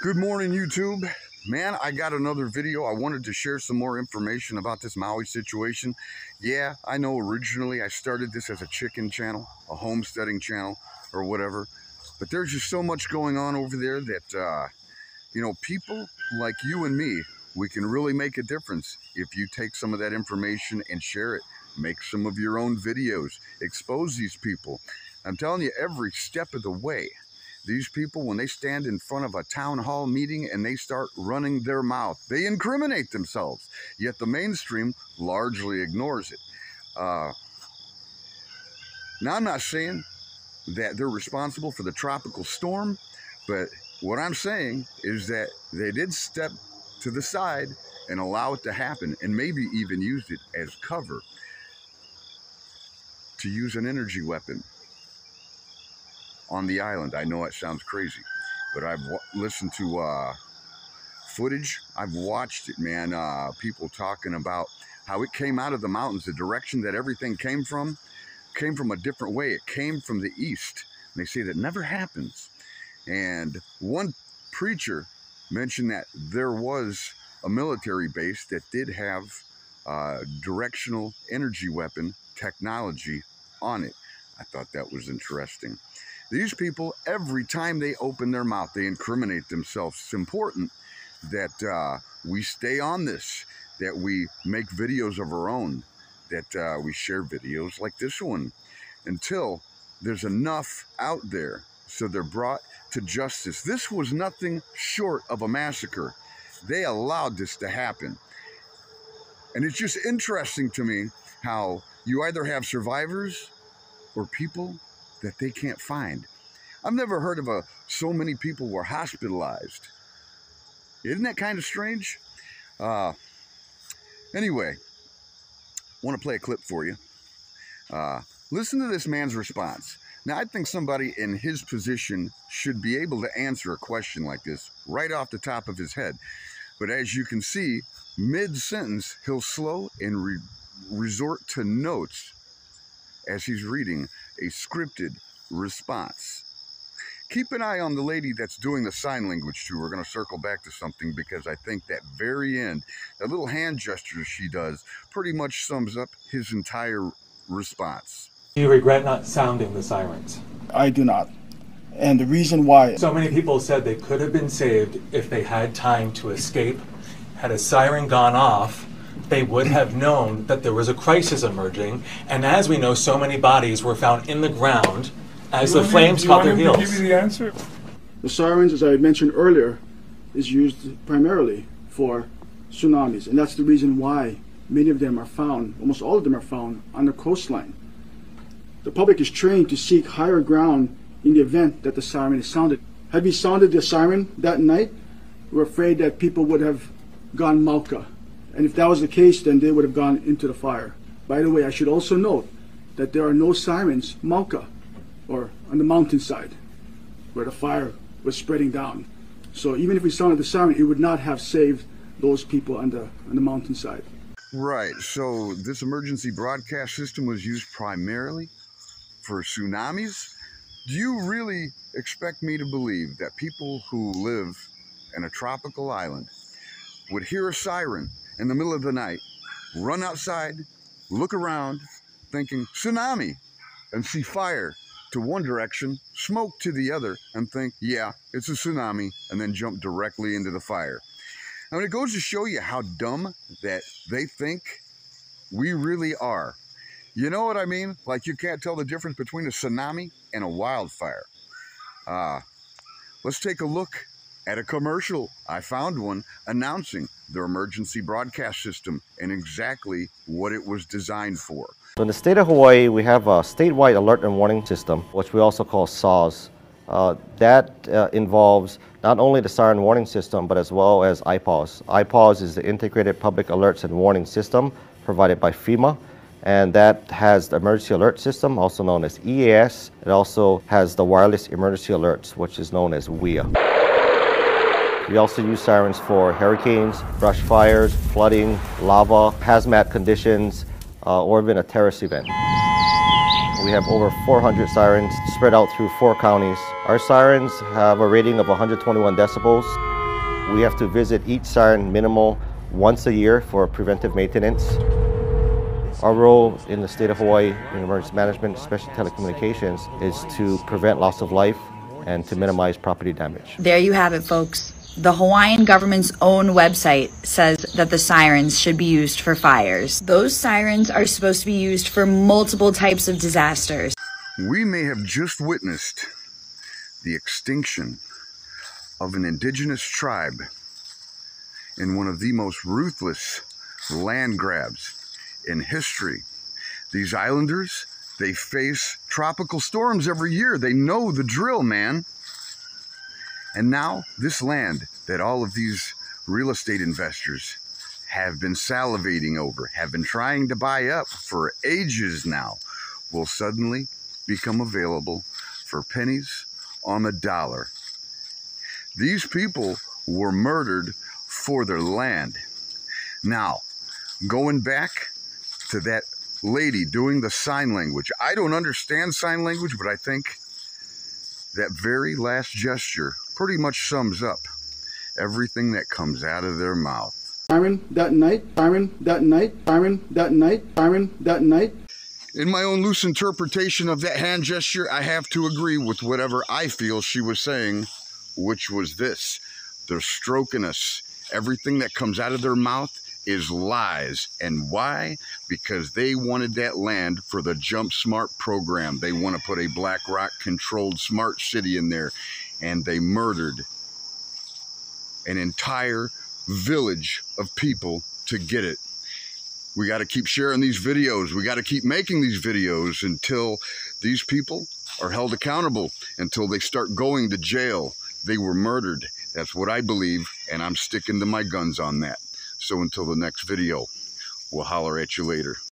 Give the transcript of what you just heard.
Good morning, YouTube. Man, I got another video. I wanted to share some more information about this Maui situation. Yeah, I know originally I started this as a chicken channel, a homesteading channel, or whatever. But there's just so much going on over there that, people like you and me, we can really make a difference if you take some of that information and share it. Make some of your own videos. Expose these people. I'm telling you, every step of the way. These people, when they stand in front of a town hall meeting and they start running their mouth, they incriminate themselves, yet the mainstream largely ignores it. Now, I'm not saying that they're responsible for the tropical storm, but what I'm saying is that they did step to the side and allow it to happen, and maybe even used it as cover to use an energy weapon on the island. I know it sounds crazy, but I've listened to footage. I've watched it, man. People talking about how it came out of the mountains. The direction that everything came from a different way. It came from the east. And they say that never happens. And one preacher mentioned that there was a military base that did have directional energy weapon technology on it. I thought that was interesting. These people, every time they open their mouth, they incriminate themselves. It's important that we stay on this, that we make videos of our own, that we share videos like this one until there's enough out there so they're brought to justice. This was nothing short of a massacre. They allowed this to happen. And it's just interesting to me how you either have survivors or people that they can't find. I've never heard of so many people were hospitalized. Isn't that kind of strange? Anyway, I want to play a clip for you. Listen to this man's response. Now, I think somebody in his position should be able to answer a question like this right off the top of his head. But as you can see, mid-sentence, he'll slow and resort to notes as he's reading a scripted response. Keep an eye on the lady that's doing the sign language too. We're going to circle back to something because I think that very end, that little hand gesture she does, pretty much sums up his entire response. Do you regret not sounding the sirens? I do not. And the reason why... So many people said they could have been saved if they had time to escape. Had a siren gone off, they would have known that there was a crisis emerging, and as we know, so many bodies were found in the ground as the flames caught their heels. Do you want me to give you the answer? The sirens, as I mentioned earlier, is used primarily for tsunamis, and that's the reason why many of them are found, almost all of them are found, on the coastline. The public is trained to seek higher ground in the event that the siren is sounded. Had we sounded the siren that night, we're afraid that people would have gone Mauka. And if that was the case, then they would have gone into the fire. By the way, I should also note that there are no sirens Mauka, or on the mountainside, where the fire was spreading down. So even if we sounded the siren, it would not have saved those people on the mountainside. Right, so this emergency broadcast system was used primarily for tsunamis? Do you really expect me to believe that people who live in a tropical island would hear a siren in the middle of the night, run outside, look around, thinking tsunami, and see fire to one direction, smoke to the other, and think, yeah, it's a tsunami, and then jump directly into the fire? I mean, it goes to show you how dumb that they think we really are. You know what I mean? Like you can't tell the difference between a tsunami and a wildfire. Let's take a look at a commercial. I found one announcing their emergency broadcast system and exactly what it was designed for. So in the state of Hawaii, we have a statewide alert and warning system, which we also call SAWS. That involves not only the siren warning system, but as well as IPAWS. IPAWS is the Integrated Public Alerts and Warning System provided by FEMA. And that has the emergency alert system, also known as EAS. It also has the wireless emergency alerts, which is known as WEA. We also use sirens for hurricanes, brush fires, flooding, lava, hazmat conditions, or even a terrorist event. We have over 400 sirens spread out through 4 counties. Our sirens have a rating of 121 decibels. We have to visit each siren minimal once a year for preventive maintenance. Our role in the state of Hawaii in emergency management, especially telecommunications, is to prevent loss of life and to minimize property damage. There you have it, folks. The Hawaiian government's own website says that the sirens should be used for fires. Those sirens are supposed to be used for multiple types of disasters. We may have just witnessed the extinction of an indigenous tribe in one of the most ruthless land grabs in history. These islanders, they face tropical storms every year. They know the drill, man. And now this land that all of these real estate investors have been salivating over, have been trying to buy up for ages now, will suddenly become available for pennies on the dollar. These people were murdered for their land. Now, going back to that lady doing the sign language. I don't understand sign language, but I think that very last gesture pretty much sums up everything that comes out of their mouth. Siren that night, siren that night, siren that night, siren that night. In my own loose interpretation of that hand gesture, I have to agree with whatever I feel she was saying, which was this: they're stroking us. Everything that comes out of their mouth is lies. And why? Because they wanted that land for the Jump Smart program. They want to put a BlackRock controlled smart city in there, and they murdered an entire village of people to get it. We got to keep sharing these videos. We got to keep making these videos until these people are held accountable, until they start going to jail. They were murdered. That's what I believe, and I'm sticking to my guns on that. So until the next video, we'll holler at you later.